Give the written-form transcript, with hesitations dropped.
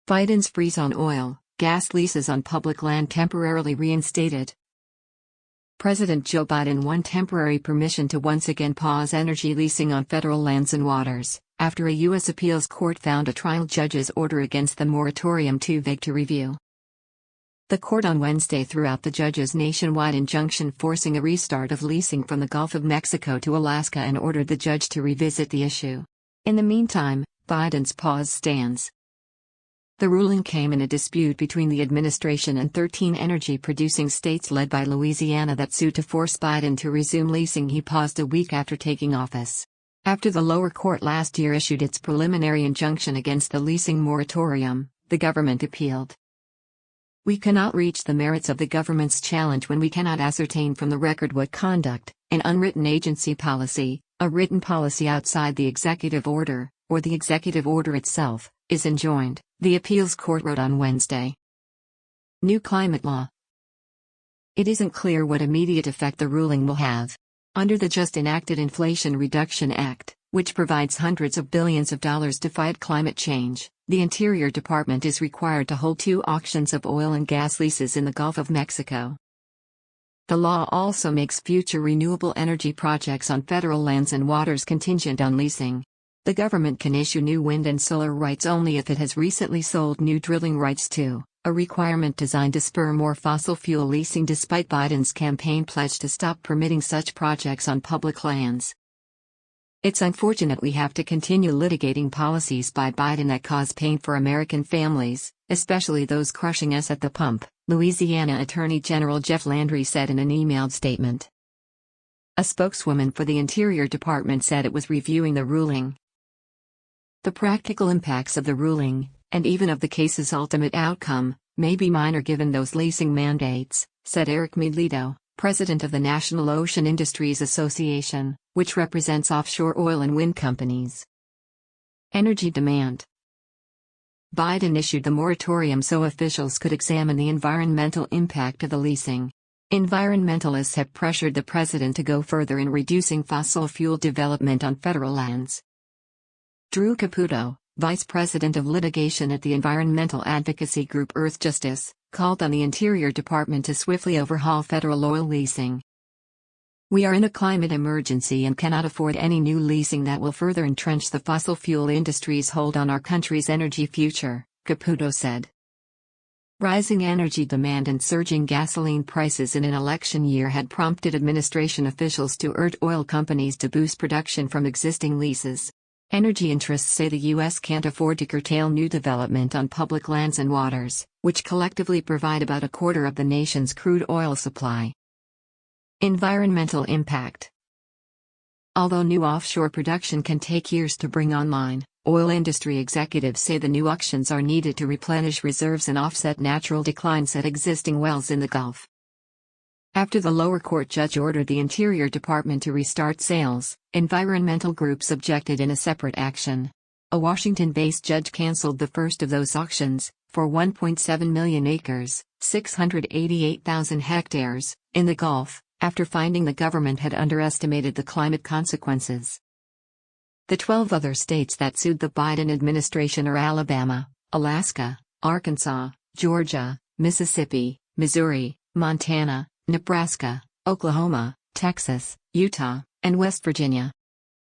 Biden's freeze on oil, gas leases on public land temporarily reinstated. President Joe Biden won temporary permission to once again pause energy leasing on federal lands and waters, after a U.S. appeals court found a trial judge's order against the moratorium too vague to review. The court on Wednesday threw out the judge's nationwide injunction forcing a restart of leasing from the Gulf of Mexico to Alaska and ordered the judge to revisit the issue. In the meantime, Biden's pause stands. The ruling came in a dispute between the administration and 13 energy-producing states led by Louisiana that sued to force Biden to resume leasing he paused a week after taking office. After the lower court last year issued its preliminary injunction against the leasing moratorium, the government appealed. We cannot reach the merits of the government's challenge when we cannot ascertain from the record what conduct, an unwritten agency policy, a written policy outside the executive order, or the executive order itself, is enjoined, the appeals court wrote on Wednesday. New climate law. It isn't clear what immediate effect the ruling will have. Under the just enacted Inflation Reduction Act, which provides hundreds of billions of dollars to fight climate change, the Interior Department is required to hold 2 auctions of oil and gas leases in the Gulf of Mexico. The law also makes future renewable energy projects on federal lands and waters contingent on leasing. The government can issue new wind and solar rights only if it has recently sold new drilling rights too, a requirement designed to spur more fossil fuel leasing despite Biden's campaign pledge to stop permitting such projects on public lands. It's unfortunate we have to continue litigating policies by Biden that cause pain for American families, especially those crushing us at the pump, Louisiana Attorney General Jeff Landry said in an emailed statement. A spokeswoman for the Interior Department said it was reviewing the ruling. The practical impacts of the ruling, and even of the case's ultimate outcome, may be minor given those leasing mandates, said Eric Medlito, president of the National Ocean Industries Association, which represents offshore oil and wind companies. Energy demand. Biden issued the moratorium so officials could examine the environmental impact of the leasing. Environmentalists have pressured the president to go further in reducing fossil fuel development on federal lands. Drew Caputo, vice president of litigation at the environmental advocacy group Earth Justice, called on the Interior Department to swiftly overhaul federal oil leasing. We are in a climate emergency and cannot afford any new leasing that will further entrench the fossil fuel industry's hold on our country's energy future, Caputo said. Rising energy demand and surging gasoline prices in an election year had prompted administration officials to urge oil companies to boost production from existing leases. Energy interests say the U.S. can't afford to curtail new development on public lands and waters, which collectively provide about a quarter of the nation's crude oil supply. Environmental impact. Although new offshore production can take years to bring online, oil industry executives say the new auctions are needed to replenish reserves and offset natural declines at existing wells in the Gulf. After the lower court judge ordered the Interior Department to restart sales, environmental groups objected in a separate action. A Washington-based judge canceled the first of those auctions, for 1.7 million acres, 688,000 hectares, in the Gulf, after finding the government had underestimated the climate consequences. The 12 other states that sued the Biden administration are Alabama, Alaska, Arkansas, Georgia, Mississippi, Missouri, Montana, Nebraska, Oklahoma, Texas, Utah, and West Virginia.